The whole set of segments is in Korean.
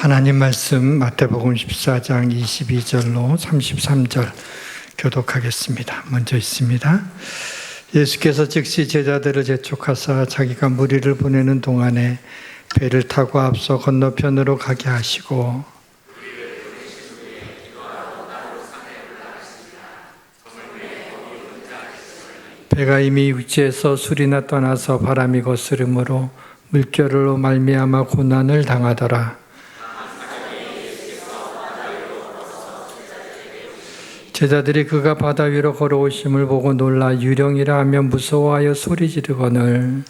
하나님 말씀 마태복음 14장 22절로 33절 교독하겠습니다. 먼저 있습니다. 예수께서 즉시 제자들을 재촉하사 자기가 무리를 보내는 동안에 배를 타고 앞서 건너편으로 가게 하시고 배가 이미 육지에서 술이나 떠나서 바람이 거스름으로 물결로 말미암아 고난을 당하더라. 제자들이 그가 바다 위로 걸어오심을 보고 놀라 유령이라 하며 무서워하여 소리 지르거늘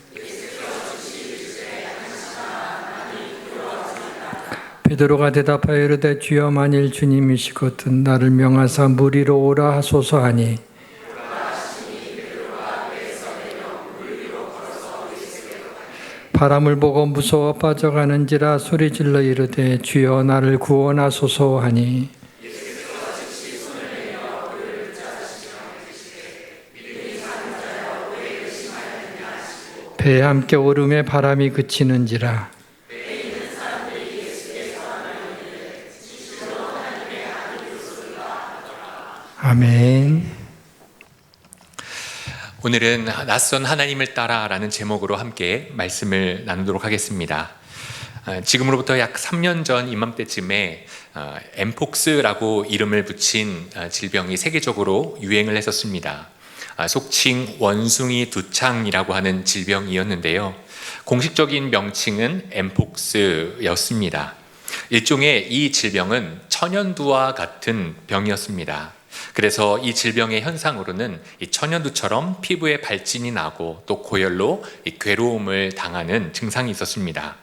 베드로가 대답하여 이르되 주여 만일 주님이시거든 나를 명하사 물 위로 오라 하소서 하니 바람을 보고 무서워 빠져가는지라 소리질러 이르되 주여 나를 구원하소서 하니 배에 함께 오름에 바람이 그치는지라. 아멘. 오늘은 낯선 하나님을 따라라는 제목으로 함께 말씀을 나누도록 하겠습니다. 지금으로부터 약 3년 전 이맘때쯤에 엠폭스라고 이름을 붙인 질병이 세계적으로 유행을 했었습니다. 속칭 원숭이 두창이라고 하는 질병이었는데요. 공식적인 명칭은 엠폭스였습니다. 일종의 이 질병은 천연두와 같은 병이었습니다. 그래서 이 질병의 현상으로는 이 천연두처럼 피부에 발진이 나고 또 고열로 괴로움을 당하는 증상이 있었습니다.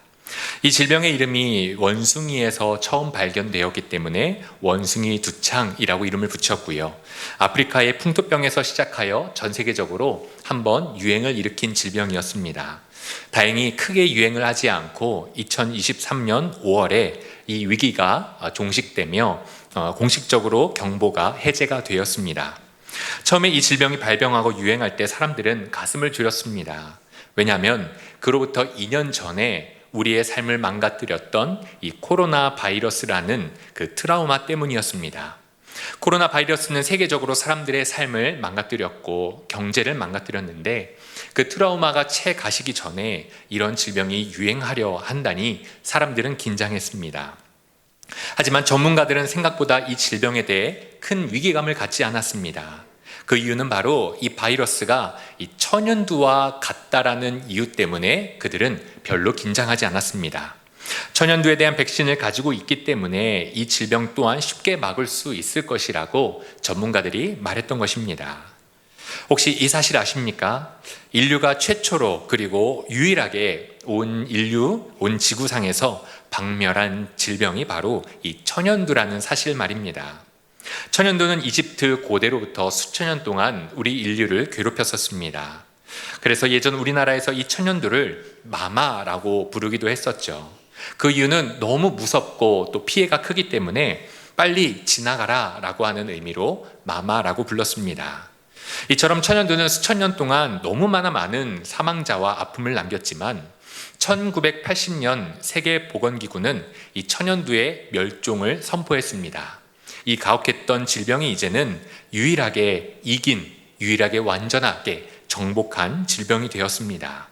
이 질병의 이름이 원숭이에서 처음 발견되었기 때문에 원숭이 두창이라고 이름을 붙였고요. 아프리카의 풍토병에서 시작하여 전 세계적으로 한번 유행을 일으킨 질병이었습니다. 다행히 크게 유행을 하지 않고 2023년 5월에 이 위기가 종식되며 공식적으로 경보가 해제가 되었습니다. 처음에 이 질병이 발병하고 유행할 때 사람들은 가슴을 졸였습니다. 왜냐하면 그로부터 2년 전에 우리의 삶을 망가뜨렸던 이 코로나 바이러스라는 그 트라우마 때문이었습니다. 코로나 바이러스는 세계적으로 사람들의 삶을 망가뜨렸고 경제를 망가뜨렸는데 그 트라우마가 채 가시기 전에 이런 질병이 유행하려 한다니 사람들은 긴장했습니다. 하지만 전문가들은 생각보다 이 질병에 대해 큰 위기감을 갖지 않았습니다. 그 이유는 바로 이 바이러스가 이 천연두와 같다라는 이유 때문에 그들은 별로 긴장하지 않았습니다. 천연두에 대한 백신을 가지고 있기 때문에 이 질병 또한 쉽게 막을 수 있을 것이라고 전문가들이 말했던 것입니다. 혹시 이 사실 아십니까? 인류가 최초로 그리고 유일하게 온 지구상에서 박멸한 질병이 바로 이 천연두라는 사실 말입니다. 천연두는 이집트 고대로부터 수천 년 동안 우리 인류를 괴롭혔었습니다. 그래서 예전 우리나라에서 이 천연두를 마마라고 부르기도 했었죠. 그 이유는 너무 무섭고 또 피해가 크기 때문에 빨리 지나가라 라고 하는 의미로 마마라고 불렀습니다. 이처럼 천연두는 수천 년 동안 너무 많은 사망자와 아픔을 남겼지만 1980년 세계보건기구는 이 천연두의 멸종을 선포했습니다. 이 가혹했던 질병이 이제는 유일하게 완전하게 정복한 질병이 되었습니다.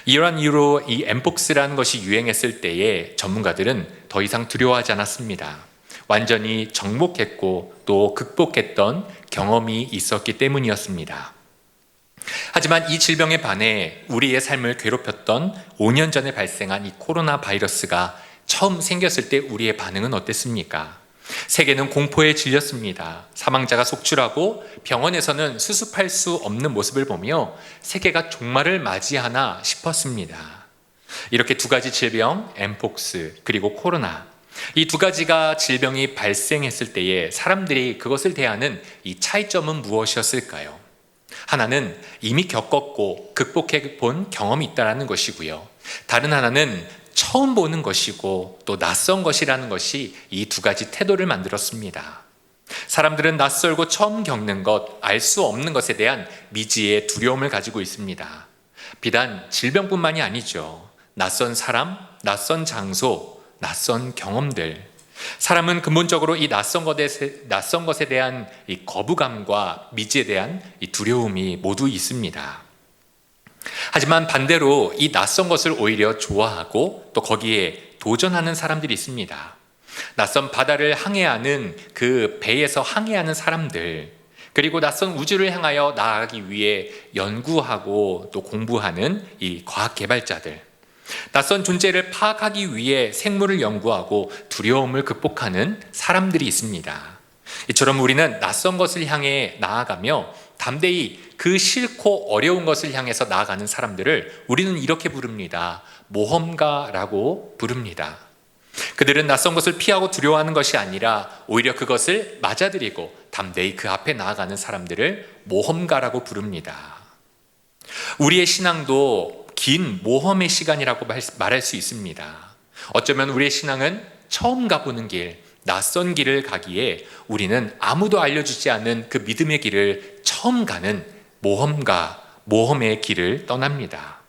이러한 이유로 이 엠폭스라는 것이 유행했을 때에 전문가들은 더 이상 두려워하지 않았습니다. 완전히 정복했고 또 극복했던 경험이 있었기 때문이었습니다. 하지만 이 질병에 반해 우리의 삶을 괴롭혔던 5년 전에 발생한 이 코로나 바이러스가 처음 생겼을 때 우리의 반응은 어땠습니까? 세계는 공포에 질렸습니다. 사망자가 속출하고 병원에서는 수습할 수 없는 모습을 보며 세계가 종말을 맞이하나 싶었습니다. 이렇게 두 가지 질병, 엠폭스 그리고 코로나, 이 두 가지가 질병이 발생했을 때에 사람들이 그것을 대하는 이 차이점은 무엇이었을까요? 하나는 이미 겪었고 극복해 본 경험이 있다는 것이고요. 다른 하나는 처음 보는 것이고 또 낯선 것이라는 것이 이 두 가지 태도를 만들었습니다. 사람들은 낯설고 처음 겪는 것, 알 수 없는 것에 대한 미지의 두려움을 가지고 있습니다. 비단 질병뿐만이 아니죠. 낯선 사람, 낯선 장소, 낯선 경험들. 사람은 근본적으로 이 낯선 것에 대한 이 거부감과 미지에 대한 이 두려움이 모두 있습니다. 하지만 반대로 이 낯선 것을 오히려 좋아하고 또 거기에 도전하는 사람들이 있습니다. 낯선 바다를 항해하는 그 배에서 항해하는 사람들, 그리고 낯선 우주를 향하여 나아가기 위해 연구하고 또 공부하는 이 과학 개발자들, 낯선 존재를 파악하기 위해 생물을 연구하고 두려움을 극복하는 사람들이 있습니다. 이처럼 우리는 낯선 것을 향해 나아가며 담대히 그 싫고 어려운 것을 향해서 나아가는 사람들을 우리는 이렇게 부릅니다. 모험가라고 부릅니다. 그들은 낯선 것을 피하고 두려워하는 것이 아니라 오히려 그것을 맞아들이고 담대히 그 앞에 나아가는 사람들을 모험가라고 부릅니다. 우리의 신앙도 긴 모험의 시간이라고 말할 수 있습니다. 어쩌면 우리의 신앙은 처음 가보는 길, 낯선 길을 가기에 우리는 아무도 알려주지 않은 그 믿음의 길을 처음 가는 모험의 길을 떠납니다.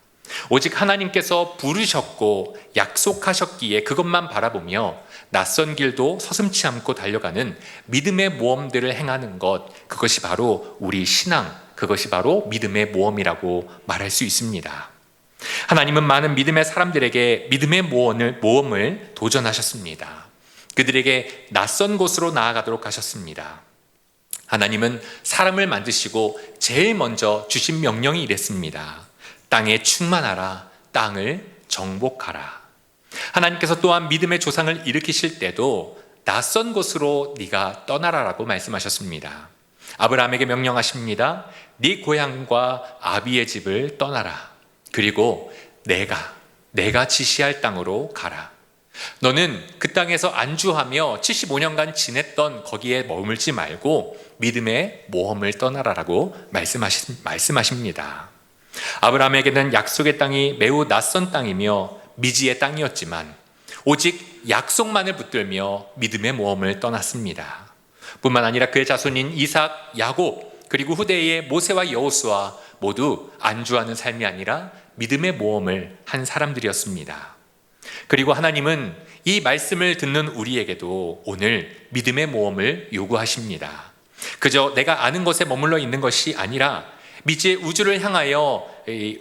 오직 하나님께서 부르셨고 약속하셨기에 그것만 바라보며 낯선 길도 서슴지 않고 달려가는 믿음의 모험들을 행하는 것, 그것이 바로 우리 신앙, 그것이 바로 믿음의 모험이라고 말할 수 있습니다. 하나님은 많은 믿음의 사람들에게 믿음의 모험을 도전하셨습니다. 그들에게 낯선 곳으로 나아가도록 하셨습니다. 하나님은 사람을 만드시고 제일 먼저 주신 명령이 이랬습니다. 땅에 충만하라, 땅을 정복하라. 하나님께서 또한 믿음의 조상을 일으키실 때도 낯선 곳으로 네가 떠나라라고 말씀하셨습니다. 아브라함에게 명령하십니다. 네 고향과 아비의 집을 떠나라. 그리고 내가 지시할 땅으로 가라. 너는 그 땅에서 안주하며 75년간 지냈던 거기에 머물지 말고 믿음의 모험을 떠나라라고 말씀하십니다. 아브라함에게는 약속의 땅이 매우 낯선 땅이며 미지의 땅이었지만 오직 약속만을 붙들며 믿음의 모험을 떠났습니다. 뿐만 아니라 그의 자손인 이삭, 야곱, 그리고 후대의 모세와 여호수아 모두 안주하는 삶이 아니라 믿음의 모험을 한 사람들이었습니다. 그리고 하나님은 이 말씀을 듣는 우리에게도 오늘 믿음의 모험을 요구하십니다. 그저 내가 아는 것에 머물러 있는 것이 아니라 미지의 우주를 향하여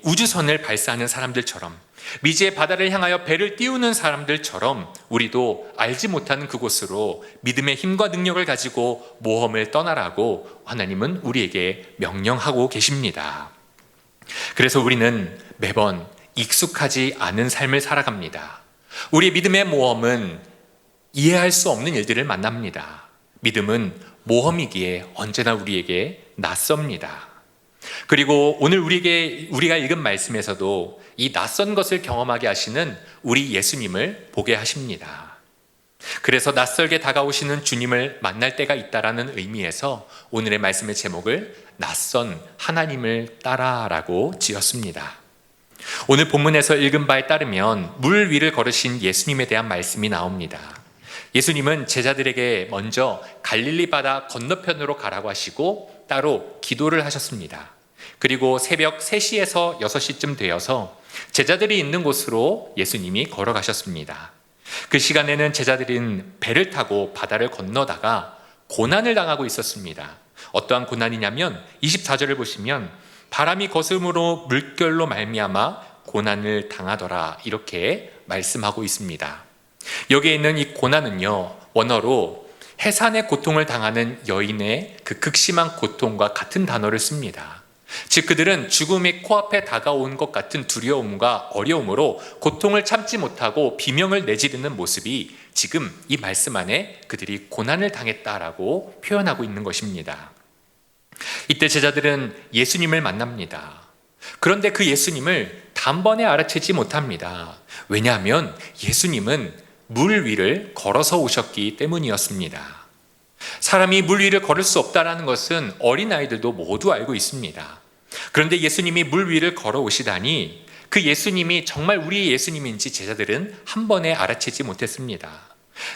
우주선을 발사하는 사람들처럼, 미지의 바다를 향하여 배를 띄우는 사람들처럼 우리도 알지 못하는 그곳으로 믿음의 힘과 능력을 가지고 모험을 떠나라고 하나님은 우리에게 명령하고 계십니다. 그래서 우리는 매번 익숙하지 않은 삶을 살아갑니다. 우리의 믿음의 모험은 이해할 수 없는 일들을 만납니다. 믿음은 모험이기에 언제나 우리에게 낯섭니다. 그리고 오늘 우리가 읽은 말씀에서도 이 낯선 것을 경험하게 하시는 우리 예수님을 보게 하십니다. 그래서 낯설게 다가오시는 주님을 만날 때가 있다라는 의미에서 오늘의 말씀의 제목을 낯선 하나님을 따라라고 지었습니다. 오늘 본문에서 읽은 바에 따르면 물 위를 걸으신 예수님에 대한 말씀이 나옵니다. 예수님은 제자들에게 먼저 갈릴리 바다 건너편으로 가라고 하시고 따로 기도를 하셨습니다. 그리고 새벽 3시에서 6시쯤 되어서 제자들이 있는 곳으로 예수님이 걸어가셨습니다. 그 시간에는 제자들은 배를 타고 바다를 건너다가 고난을 당하고 있었습니다. 어떠한 고난이냐면 24절을 보시면 바람이 거스름으로 물결로 말미암아 고난을 당하더라 이렇게 말씀하고 있습니다. 여기에 있는 이 고난은요, 원어로 해산의 고통을 당하는 여인의 그 극심한 고통과 같은 단어를 씁니다. 즉 그들은 죽음이 코앞에 다가온 것 같은 두려움과 어려움으로 고통을 참지 못하고 비명을 내지르는 모습이 지금 이 말씀 안에 그들이 고난을 당했다라고 표현하고 있는 것입니다. 이때 제자들은 예수님을 만납니다. 그런데 그 예수님을 단번에 알아채지 못합니다. 왜냐하면 예수님은 물 위를 걸어서 오셨기 때문이었습니다. 사람이 물 위를 걸을 수 없다는 것은 어린아이들도 모두 알고 있습니다. 그런데 예수님이 물 위를 걸어오시다니 그 예수님이 정말 우리의 예수님인지 제자들은 한 번에 알아채지 못했습니다.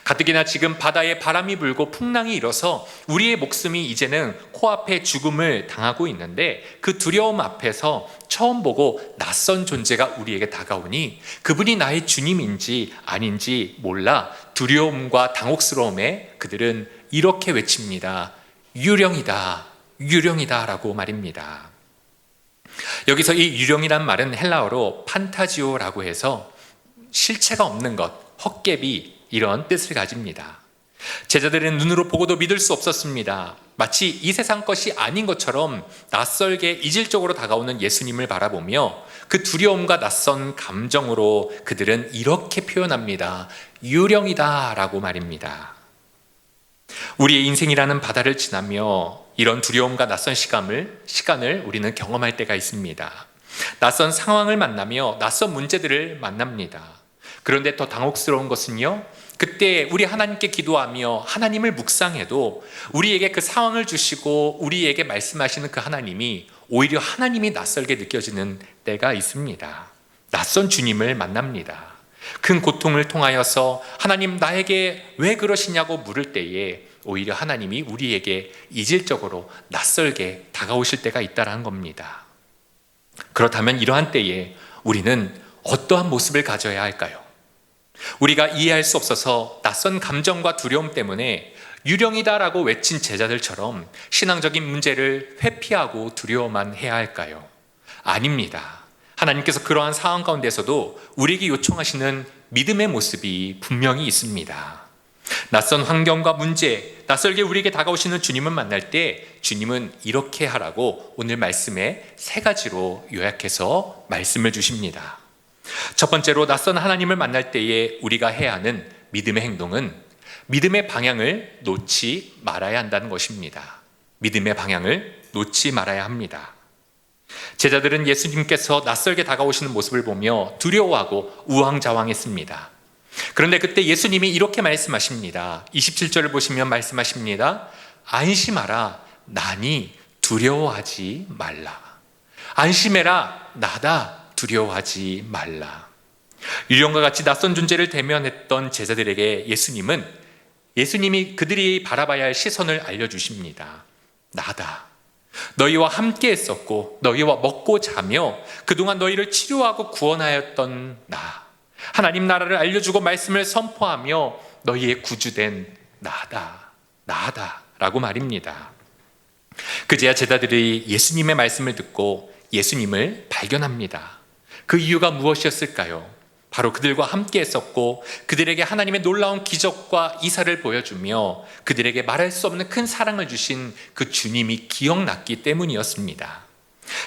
가뜩이나 지금 바다에 바람이 불고 풍랑이 일어서 우리의 목숨이 이제는 코앞에 죽음을 당하고 있는데 그 두려움 앞에서 처음 보고 낯선 존재가 우리에게 다가오니 그분이 나의 주님인지 아닌지 몰라 두려움과 당혹스러움에 그들은 이렇게 외칩니다. 유령이다, 유령이다 라고 말입니다. 여기서 이 유령이란 말은 헬라어로 판타지오라고 해서 실체가 없는 것, 헛개비 이런 뜻을 가집니다. 제자들은 눈으로 보고도 믿을 수 없었습니다. 마치 이 세상 것이 아닌 것처럼 낯설게 이질적으로 다가오는 예수님을 바라보며 그 두려움과 낯선 감정으로 그들은 이렇게 표현합니다. 유령이다 라고 말입니다. 우리의 인생이라는 바다를 지나며 이런 두려움과 낯선 시간을 우리는 경험할 때가 있습니다. 낯선 상황을 만나며 낯선 문제들을 만납니다. 그런데 더 당혹스러운 것은요, 그때 우리 하나님께 기도하며 하나님을 묵상해도 우리에게 그 상황을 주시고 우리에게 말씀하시는 그 하나님이 오히려 하나님이 낯설게 느껴지는 때가 있습니다. 낯선 주님을 만납니다. 큰 고통을 통하여서 하나님 나에게 왜 그러시냐고 물을 때에 오히려 하나님이 우리에게 이질적으로 낯설게 다가오실 때가 있다는 겁니다. 그렇다면 이러한 때에 우리는 어떠한 모습을 가져야 할까요? 우리가 이해할 수 없어서 낯선 감정과 두려움 때문에 유령이다라고 외친 제자들처럼 신앙적인 문제를 회피하고 두려워만 해야 할까요? 아닙니다. 하나님께서 그러한 상황 가운데서도 우리에게 요청하시는 믿음의 모습이 분명히 있습니다. 낯선 환경과 문제, 낯설게 우리에게 다가오시는 주님을 만날 때 주님은 이렇게 하라고 오늘 말씀에 3가지로 요약해서 말씀을 주십니다. 첫 번째로 낯선 하나님을 만날 때에 우리가 해야 하는 믿음의 행동은 믿음의 방향을 놓지 말아야 한다는 것입니다. 믿음의 방향을 놓지 말아야 합니다. 제자들은 예수님께서 낯설게 다가오시는 모습을 보며 두려워하고 우왕좌왕했습니다. 그런데 그때 예수님이 이렇게 말씀하십니다. 27절을 보시면 말씀하십니다. 안심하라, 나니 두려워하지 말라. 안심해라, 나다, 두려워하지 말라. 유령과 같이 낯선 존재를 대면했던 제자들에게 예수님이 그들이 바라봐야 할 시선을 알려주십니다. 나다. 너희와 함께 했었고 너희와 먹고 자며 그동안 너희를 치료하고 구원하였던 나. 하나님 나라를 알려주고 말씀을 선포하며 너희의 구주된 나다 라고 말입니다. 그제야 제자들이 예수님의 말씀을 듣고 예수님을 발견합니다. 그 이유가 무엇이었을까요? 바로 그들과 함께 했었고 그들에게 하나님의 놀라운 기적과 이사를 보여주며 그들에게 말할 수 없는 큰 사랑을 주신 그 주님이 기억났기 때문이었습니다.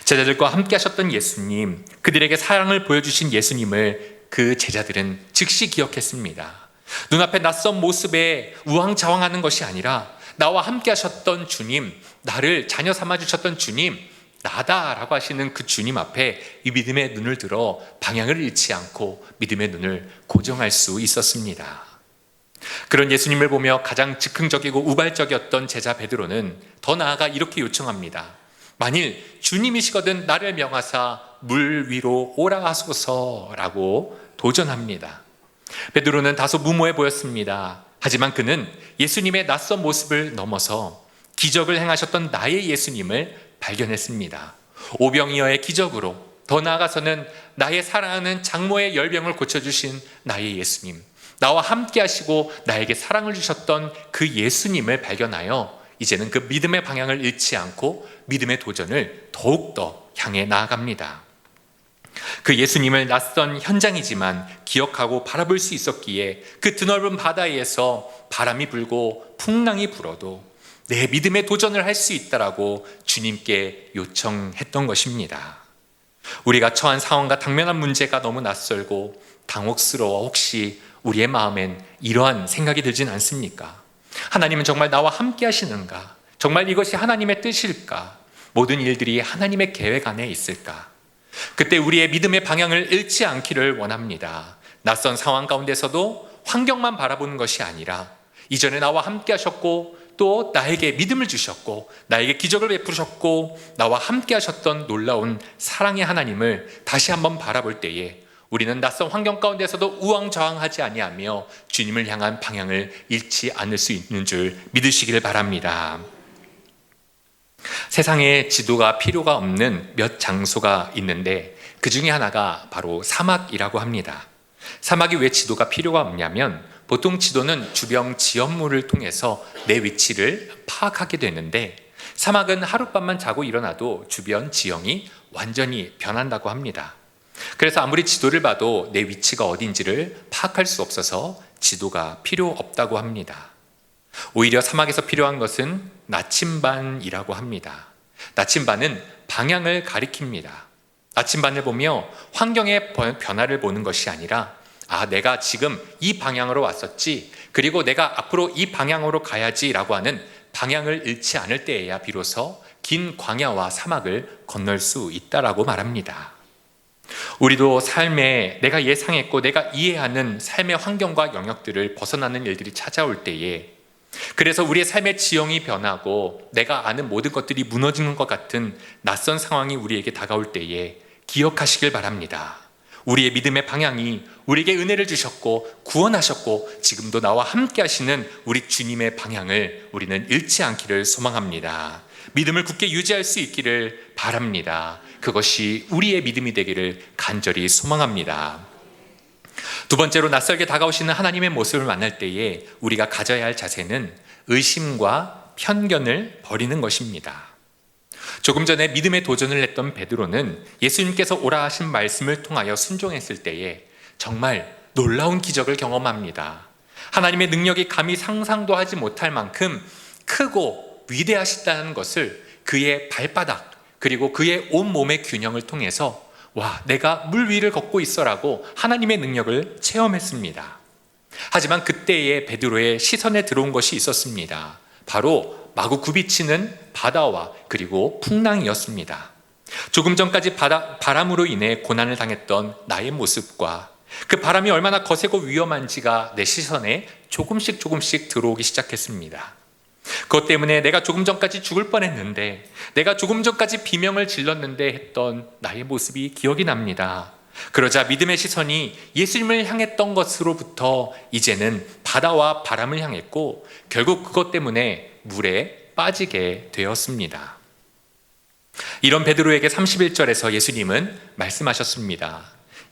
제자들과 함께 하셨던 예수님, 그들에게 사랑을 보여주신 예수님을 그 제자들은 즉시 기억했습니다. 눈앞에 낯선 모습에 우왕좌왕하는 것이 아니라 나와 함께 하셨던 주님, 나를 자녀 삼아주셨던 주님, 나다라고 하시는 그 주님 앞에 이 믿음의 눈을 들어 방향을 잃지 않고 믿음의 눈을 고정할 수 있었습니다. 그런 예수님을 보며 가장 즉흥적이고 우발적이었던 제자 베드로는 더 나아가 이렇게 요청합니다. 만일 주님이시거든 나를 명하사 물 위로 오라 하소서라고 도전합니다. 베드로는 다소 무모해 보였습니다. 하지만 그는 예수님의 낯선 모습을 넘어서 기적을 행하셨던 나의 예수님을 발견했습니다. 오병이어의 기적으로, 더 나아가서는 나의 사랑하는 장모의 열병을 고쳐주신 나의 예수님, 나와 함께 하시고 나에게 사랑을 주셨던 그 예수님을 발견하여 이제는 그 믿음의 방향을 잃지 않고 믿음의 도전을 더욱더 향해 나아갑니다. 그 예수님을 낯선 현장이지만 기억하고 바라볼 수 있었기에 그 드넓은 바다에서 바람이 불고 풍랑이 불어도 내 믿음의 도전을 할 수 있다라고 주님께 요청했던 것입니다. 우리가 처한 상황과 당면한 문제가 너무 낯설고 당혹스러워 혹시 우리의 마음엔 이러한 생각이 들진 않습니까? 하나님은 정말 나와 함께 하시는가? 정말 이것이 하나님의 뜻일까? 모든 일들이 하나님의 계획 안에 있을까? 그때 우리의 믿음의 방향을 잃지 않기를 원합니다. 낯선 상황 가운데서도 환경만 바라보는 것이 아니라 이전에 나와 함께 하셨고 또 나에게 믿음을 주셨고 나에게 기적을 베푸셨고 나와 함께 하셨던 놀라운 사랑의 하나님을 다시 한번 바라볼 때에 우리는 낯선 환경 가운데서도 우왕좌왕하지 아니하며 주님을 향한 방향을 잃지 않을 수 있는 줄 믿으시기를 바랍니다. 세상에 지도가 필요가 없는 몇 장소가 있는데 그 중에 하나가 바로 사막이라고 합니다. 사막이 왜 지도가 필요가 없냐면 보통 지도는 주변 지형물을 통해서 내 위치를 파악하게 되는데 사막은 하룻밤만 자고 일어나도 주변 지형이 완전히 변한다고 합니다. 그래서 아무리 지도를 봐도 내 위치가 어딘지를 파악할 수 없어서 지도가 필요 없다고 합니다. 오히려 사막에서 필요한 것은 나침반이라고 합니다. 나침반은 방향을 가리킵니다. 나침반을 보며 환경의 변화를 보는 것이 아니라 내가 지금 이 방향으로 왔었지, 그리고 내가 앞으로 이 방향으로 가야지라고 하는 방향을 잃지 않을 때에야 비로소 긴 광야와 사막을 건널 수 있다라고 말합니다. 우리도 삶에 내가 예상했고 내가 이해하는 삶의 환경과 영역들을 벗어나는 일들이 찾아올 때에, 그래서 우리의 삶의 지형이 변하고 내가 아는 모든 것들이 무너지는 것 같은 낯선 상황이 우리에게 다가올 때에 기억하시길 바랍니다. 우리의 믿음의 방향이 우리에게 은혜를 주셨고 구원하셨고 지금도 나와 함께 하시는 우리 주님의 방향을 우리는 잃지 않기를 소망합니다. 믿음을 굳게 유지할 수 있기를 바랍니다. 그것이 우리의 믿음이 되기를 간절히 소망합니다. 두 번째로, 낯설게 다가오시는 하나님의 모습을 만날 때에 우리가 가져야 할 자세는 의심과 편견을 버리는 것입니다. 조금 전에 믿음의 도전을 했던 베드로는 예수님께서 오라 하신 말씀을 통하여 순종했을 때에 정말 놀라운 기적을 경험합니다. 하나님의 능력이 감히 상상도 하지 못할 만큼 크고 위대하시다는 것을 그의 발바닥 그리고 그의 온몸의 균형을 통해서 내가 물 위를 걷고 있어라고 하나님의 능력을 체험했습니다. 하지만 그때의 베드로의 시선에 들어온 것이 있었습니다. 바로 마구 굽이치는 바다와 그리고 풍랑이었습니다. 조금 전까지 바람으로 인해 고난을 당했던 나의 모습과 그 바람이 얼마나 거세고 위험한지가 내 시선에 조금씩 들어오기 시작했습니다. 그것 때문에 내가 조금 전까지 죽을 뻔했는데, 내가 조금 전까지 비명을 질렀는데 했던 나의 모습이 기억이 납니다. 그러자 믿음의 시선이 예수님을 향했던 것으로부터 이제는 바다와 바람을 향했고 결국 그것 때문에 물에 빠지게 되었습니다. 이런 베드로에게 31절에서 예수님은 말씀하셨습니다.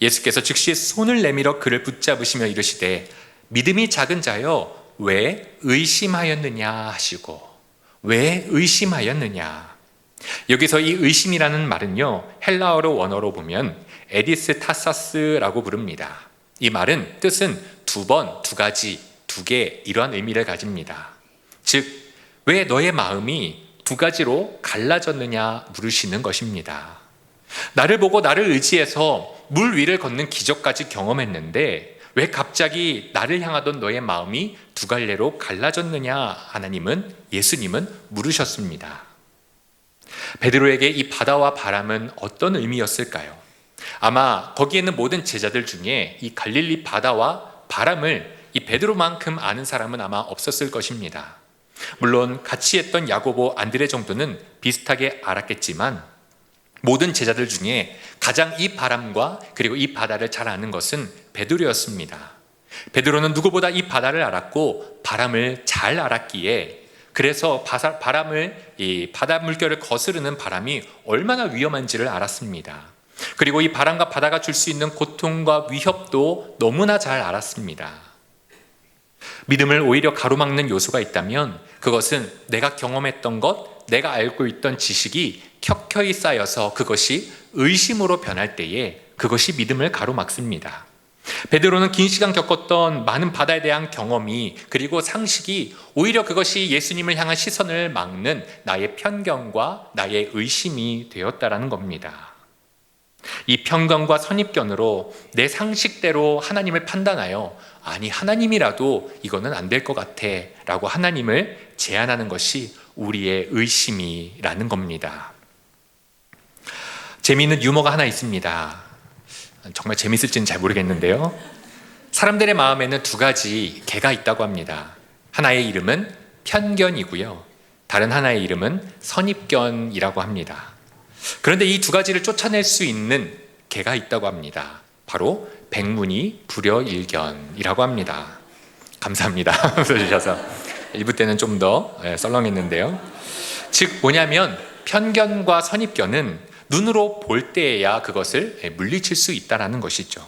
예수께서 즉시 손을 내밀어 그를 붙잡으시며 이르시되 믿음이 작은 자여 왜 의심하였느냐 하시고, 왜 의심하였느냐. 여기서 이 의심이라는 말은요, 헬라어로 원어로 보면 에디스 타사스라고 부릅니다. 이 말은 뜻은 두 번, 두 가지, 두 개, 이러한 의미를 가집니다. 즉, 왜 너의 마음이 두 가지로 갈라졌느냐 물으시는 것입니다. 나를 보고 나를 의지해서 물 위를 걷는 기적까지 경험했는데 왜 갑자기 나를 향하던 너의 마음이 두 갈래로 갈라졌느냐 예수님은 물으셨습니다. 베드로에게 이 바다와 바람은 어떤 의미였을까요? 아마 거기에 있는 모든 제자들 중에 이 갈릴리 바다와 바람을 이 베드로만큼 아는 사람은 아마 없었을 것입니다. 물론 같이 했던 야고보, 안드레 정도는 비슷하게 알았겠지만 모든 제자들 중에 가장 이 바람과 그리고 이 바다를 잘 아는 것은 베드로였습니다. 베드로는 누구보다 이 바다를 알았고 바람을 잘 알았기에, 그래서 이 바다 물결을 거스르는 바람이 얼마나 위험한지를 알았습니다. 그리고 이 바람과 바다가 줄 수 있는 고통과 위협도 너무나 잘 알았습니다. 믿음을 오히려 가로막는 요소가 있다면 그것은 내가 경험했던 것, 내가 알고 있던 지식이 켜켜이 쌓여서 그것이 의심으로 변할 때에 그것이 믿음을 가로막습니다. 베드로는 긴 시간 겪었던 많은 바다에 대한 경험이 그리고 상식이 오히려 그것이 예수님을 향한 시선을 막는 나의 편견과 나의 의심이 되었다라는 겁니다. 이 편견과 선입견으로 내 상식대로 하나님을 판단하여 하나님이라도 이거는 안 될 것 같아 라고 하나님을 제안하는 것이 우리의 의심이라는 겁니다. 재미있는 유머가 하나 있습니다. 정말 재밌을지는 잘 모르겠는데요. 사람들의 마음에는 두 가지 개가 있다고 합니다. 하나의 이름은 편견이고요. 다른 하나의 이름은 선입견이라고 합니다. 그런데 이 두 가지를 쫓아낼 수 있는 개가 있다고 합니다. 바로 백문이 불여일견이라고 합니다. 감사합니다. 써주셔서 1부 때는 좀 더 썰렁했는데요. 즉 뭐냐면 편견과 선입견은 눈으로 볼 때에야 그것을 물리칠 수 있다는 것이죠.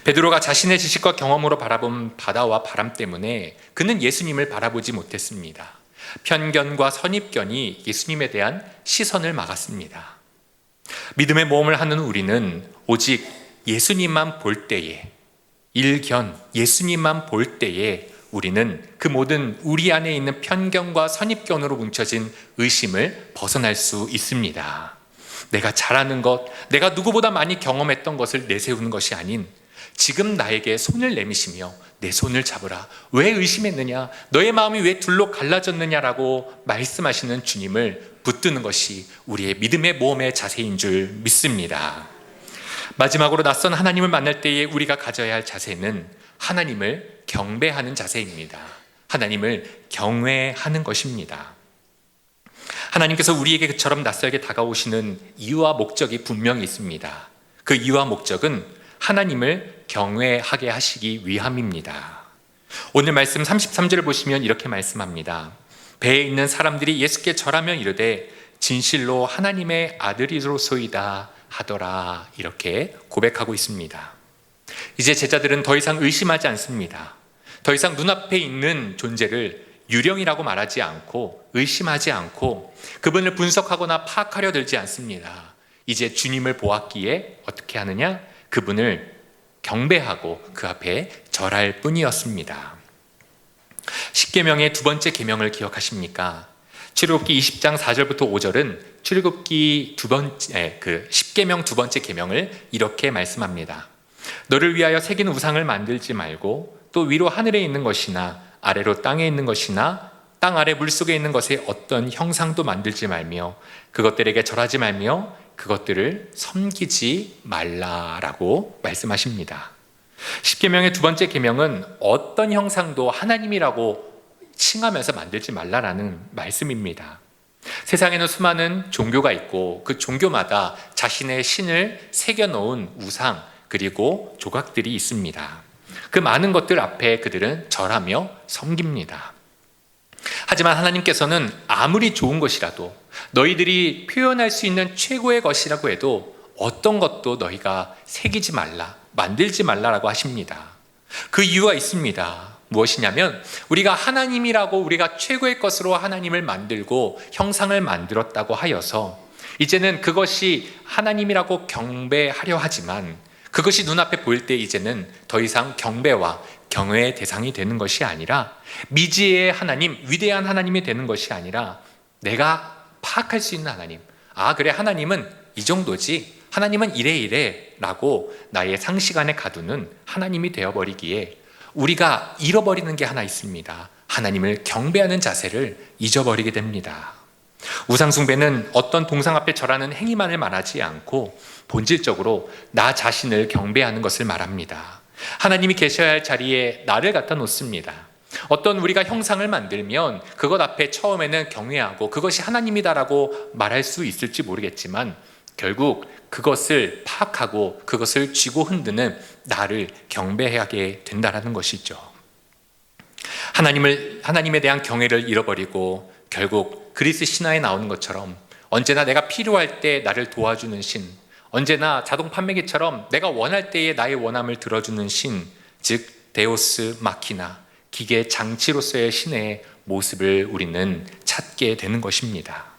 베드로가 자신의 지식과 경험으로 바라본 바다와 바람 때문에 그는 예수님을 바라보지 못했습니다. 편견과 선입견이 예수님에 대한 시선을 막았습니다. 믿음의 모험을 하는 우리는 오직 예수님만 볼 때에, 일견 예수님만 볼 때에 우리는 그 모든 우리 안에 있는 편견과 선입견으로 뭉쳐진 의심을 벗어날 수 있습니다. 내가 잘하는 것, 내가 누구보다 많이 경험했던 것을 내세우는 것이 아닌 지금 나에게 손을 내미시며 내 손을 잡으라. 왜 의심했느냐? 너의 마음이 왜 둘로 갈라졌느냐라고 말씀하시는 주님을 붙드는 것이 우리의 믿음의 모험의 자세인 줄 믿습니다. 마지막으로 낯선 하나님을 만날 때에 우리가 가져야 할 자세는 하나님을 경배하는 자세입니다. 하나님을 경외하는 것입니다. 하나님께서 우리에게 그처럼 낯설게 다가오시는 이유와 목적이 분명히 있습니다. 그 이유와 목적은 하나님을 경외하게 하시기 위함입니다. 오늘 말씀 33절을 보시면 이렇게 말씀합니다. 배에 있는 사람들이 예수께 절하며 이르되 진실로 하나님의 아들이로소이다 하더라, 이렇게 고백하고 있습니다. 이제 제자들은 더 이상 의심하지 않습니다. 더 이상 눈앞에 있는 존재를 유령이라고 말하지 않고 의심하지 않고 그분을 분석하거나 파악하려 들지 않습니다. 이제 주님을 보았기에 어떻게 하느냐? 그분을 경배하고 그 앞에 절할 뿐이었습니다. 십계명의 두 번째 계명을 기억하십니까? 출애굽기 20장 4절부터 5절은 출애굽기 십계명 두 번째 계명을 이렇게 말씀합니다. 너를 위하여 새긴 우상을 만들지 말고 또 위로 하늘에 있는 것이나 아래로 땅에 있는 것이나 땅 아래 물속에 있는 것에 어떤 형상도 만들지 말며 그것들에게 절하지 말며 그것들을 섬기지 말라라고 말씀하십니다. 십계명의 두 번째 계명은 어떤 형상도 하나님이라고 칭하면서 만들지 말라라는 말씀입니다. 세상에는 수많은 종교가 있고 그 종교마다 자신의 신을 새겨놓은 우상 그리고 조각들이 있습니다. 그 많은 것들 앞에 그들은 절하며 섬깁니다. 하지만 하나님께서는 아무리 좋은 것이라도 너희들이 표현할 수 있는 최고의 것이라고 해도 어떤 것도 너희가 새기지 말라, 만들지 말라라고 하십니다. 그 이유가 있습니다. 무엇이냐면 우리가 하나님이라고 우리가 최고의 것으로 하나님을 만들고 형상을 만들었다고 하여서 이제는 그것이 하나님이라고 경배하려 하지만 그것이 눈앞에 보일 때 이제는 더 이상 경배와 경외의 대상이 되는 것이 아니라 미지의 하나님, 위대한 하나님이 되는 것이 아니라 내가 파악할 수 있는 하나님, 아 그래 하나님은 이 정도지, 하나님은 이래 라고 나의 상식 안에 가두는 하나님이 되어버리기에 우리가 잃어버리는 게 하나 있습니다. 하나님을 경배하는 자세를 잊어버리게 됩니다. 우상숭배는 어떤 동상 앞에 절하는 행위만을 말하지 않고 본질적으로 나 자신을 경배하는 것을 말합니다. 하나님이 계셔야 할 자리에 나를 갖다 놓습니다. 어떤 우리가 형상을 만들면 그것 앞에 처음에는 경외하고 그것이 하나님이다라고 말할 수 있을지 모르겠지만 결국 그것을 파악하고 그것을 쥐고 흔드는 나를 경배하게 된다는 것이죠. 하나님에 대한 경외를 잃어버리고 결국 그리스 신화에 나오는 것처럼 언제나 내가 필요할 때 나를 도와주는 신, 언제나 자동 판매기처럼 내가 원할 때에 나의 원함을 들어주는 신, 즉 데오스 마키나, 기계 장치로서의 신의 모습을 우리는 찾게 되는 것입니다.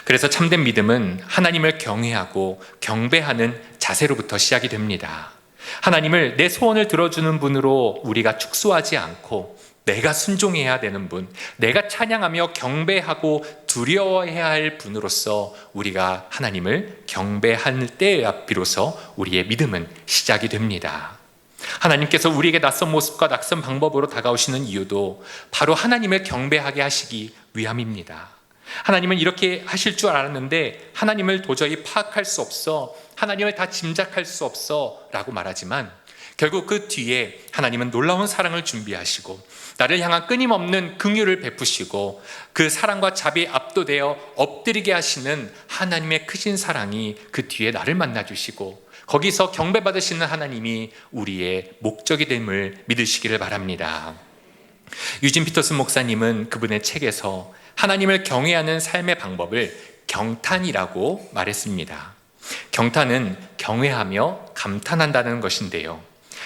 그래서 참된 믿음은 하나님을 경외하고 경배하는 자세로부터 시작이 됩니다. 하나님을 내 소원을 들어주는 분으로 우리가 축소하지 않고 내가 순종해야 되는 분, 내가 찬양하며 경배하고 두려워해야 할 분으로서 우리가 하나님을 경배할 때야 비로소 우리의 믿음은 시작이 됩니다. 하나님께서 우리에게 낯선 모습과 낯선 방법으로 다가오시는 이유도 바로 하나님을 경배하게 하시기 위함입니다. 하나님은 이렇게 하실 줄 알았는데 하나님을 도저히 파악할 수 없어, 하나님을 다 짐작할 수 없어 라고 말하지만 결국 그 뒤에 하나님은 놀라운 사랑을 준비하시고 나를 향한 끊임없는 긍휼을 베푸시고 그 사랑과 자비에 압도되어 엎드리게 하시는 하나님의 크신 사랑이 그 뒤에 나를 만나주시고 거기서 경배받으시는 하나님이 우리의 목적이 됨을 믿으시기를 바랍니다. 유진 피터슨 목사님은 그분의 책에서 하나님을 경외하는 삶의 방법을 경탄이라고 말했습니다. 경탄은 경외하며 감탄한다는 것인데요.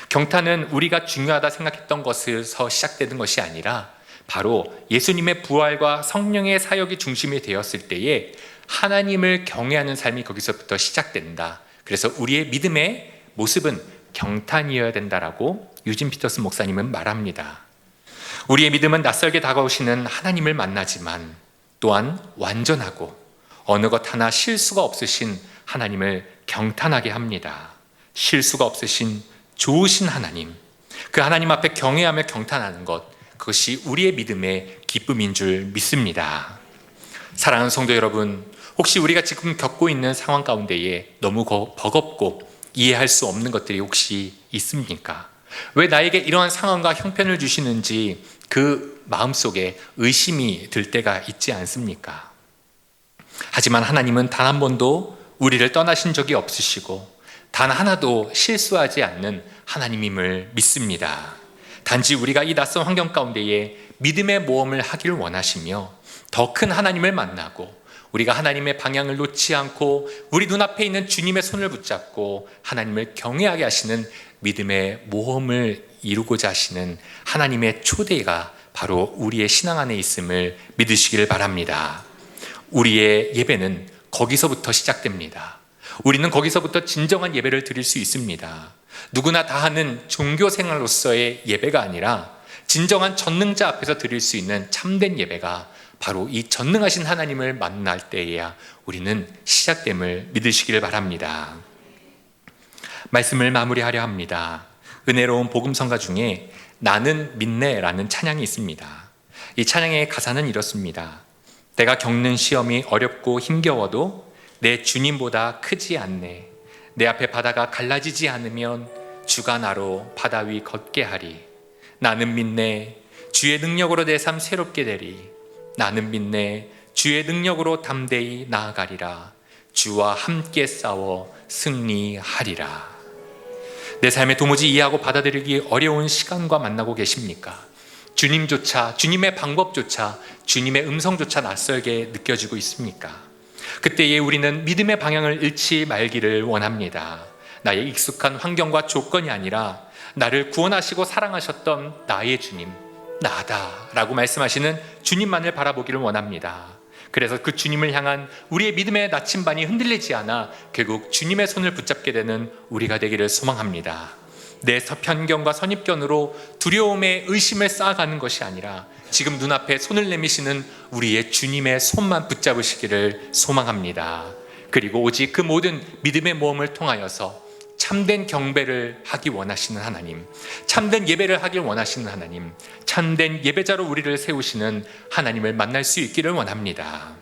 경탄은 우리가 중요하다 생각했던 것에서 시작되는 것이 아니라 바로 예수님의 부활과 성령의 사역이 중심이 되었을 때에 하나님을 경외하는 삶이 거기서부터 시작된다. 그래서 우리의 믿음의 모습은 경탄이어야 된다라고 유진 피터슨 목사님은 말합니다. 우리의 믿음은 낯설게 다가오시는 하나님을 만나지만 또한 완전하고 어느 것 하나 실수가 없으신 하나님을 경탄하게 합니다. 실수가 없으신 좋으신 하나님, 그 하나님 앞에 경외하며 경탄하는 것, 그것이 우리의 믿음의 기쁨인 줄 믿습니다. 사랑하는 성도 여러분, 혹시 우리가 지금 겪고 있는 상황 가운데에 너무 버겁고 이해할 수 없는 것들이 혹시 있습니까? 왜 나에게 이러한 상황과 형편을 주시는지 그 마음속에 의심이 들 때가 있지 않습니까? 하지만 하나님은 단 한 번도 우리를 떠나신 적이 없으시고 단 하나도 실수하지 않는 하나님임을 믿습니다. 단지 우리가 이 낯선 환경 가운데에 믿음의 모험을 하기를 원하시며 더 큰 하나님을 만나고 우리가 하나님의 방향을 놓지 않고 우리 눈앞에 있는 주님의 손을 붙잡고 하나님을 경외하게 하시는 믿음의 모험을 이루고자 하시는 하나님의 초대가 바로 우리의 신앙 안에 있음을 믿으시길 바랍니다. 우리의 예배는 거기서부터 시작됩니다. 우리는 거기서부터 진정한 예배를 드릴 수 있습니다. 누구나 다 하는 종교 생활로서의 예배가 아니라 진정한 전능자 앞에서 드릴 수 있는 참된 예배가 바로 이 전능하신 하나님을 만날 때에야 우리는 시작됨을 믿으시길 바랍니다. 말씀을 마무리하려 합니다. 은혜로운 복음성가 중에 나는 믿네라는 찬양이 있습니다. 이 찬양의 가사는 이렇습니다. 내가 겪는 시험이 어렵고 힘겨워도 내 주님보다 크지 않네. 내 앞에 바다가 갈라지지 않으면 주가 나로 바다 위 걷게 하리. 나는 믿네. 주의 능력으로 내 삶 새롭게 되리. 나는 믿네. 주의 능력으로 담대히 나아가리라. 주와 함께 싸워 승리하리라. 내 삶에 도무지 이해하고 받아들이기 어려운 시간과 만나고 계십니까? 주님조차, 주님의 방법조차, 주님의 음성조차 낯설게 느껴지고 있습니까? 그때에 우리는 믿음의 방향을 잃지 말기를 원합니다. 나의 익숙한 환경과 조건이 아니라 나를 구원하시고 사랑하셨던 나의 주님, 나다라고 말씀하시는 주님만을 바라보기를 원합니다. 그래서 그 주님을 향한 우리의 믿음의 나침반이 흔들리지 않아 결국 주님의 손을 붙잡게 되는 우리가 되기를 소망합니다. 내 편견과 선입견으로 두려움에 의심을 쌓아가는 것이 아니라 지금 눈앞에 손을 내미시는 우리의 주님의 손만 붙잡으시기를 소망합니다. 그리고 오직 그 모든 믿음의 모험을 통하여서 참된 경배를 하기 원하시는 하나님, 참된 예배를 하길 원하시는 하나님, 참된 예배자로 우리를 세우시는 하나님을 만날 수 있기를 원합니다.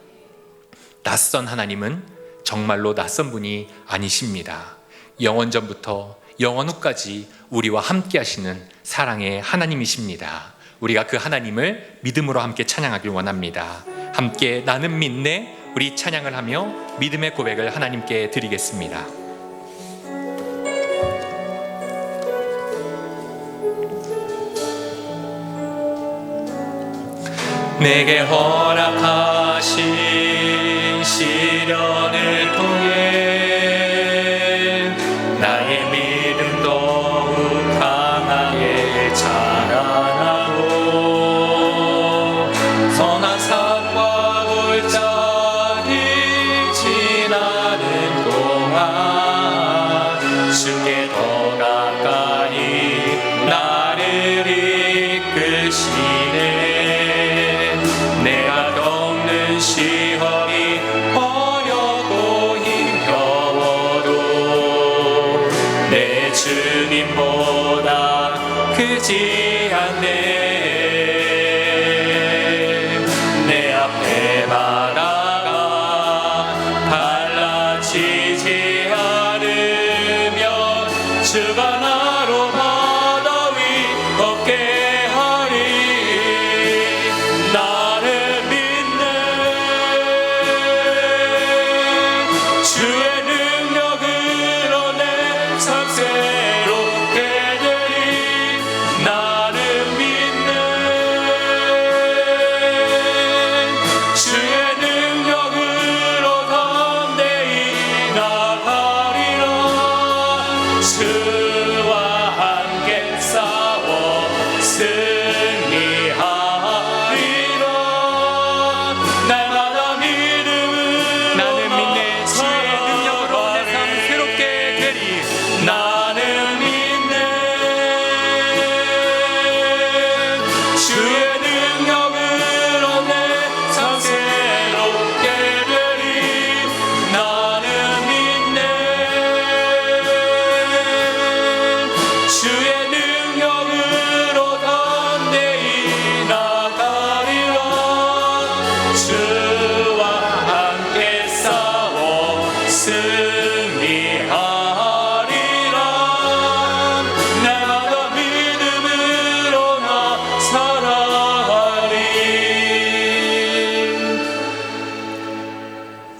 낯선 하나님은 정말로 낯선 분이 아니십니다. 영원전부터 영원 후까지 우리와 함께 하시는 사랑의 하나님이십니다. 우리가 그 하나님을 믿음으로 함께 찬양하길 원합니다. 함께 나는 믿네, 우리 찬양을 하며 믿음의 고백을 하나님께 드리겠습니다. 내게 허락하신 시련을 통해 나의 믿음 더욱 강하게 자라나고 선한 삶과 골짜기 지나는 동안 주께 더 가까이 나를 이끄시네. 내가 겪는 시험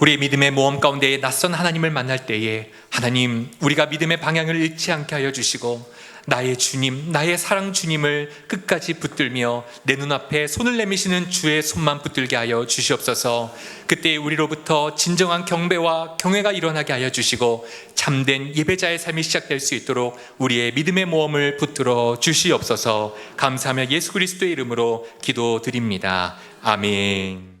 우리의 믿음의 모험 가운데 낯선 하나님을 만날 때에 하나님, 우리가 믿음의 방향을 잃지 않게 하여 주시고 나의 주님, 나의 사랑 주님을 끝까지 붙들며 내 눈앞에 손을 내미시는 주의 손만 붙들게 하여 주시옵소서. 그때 우리로부터 진정한 경배와 경외가 일어나게 하여 주시고 참된 예배자의 삶이 시작될 수 있도록 우리의 믿음의 모험을 붙들어 주시옵소서. 감사하며 예수 그리스도의 이름으로 기도드립니다. 아멘.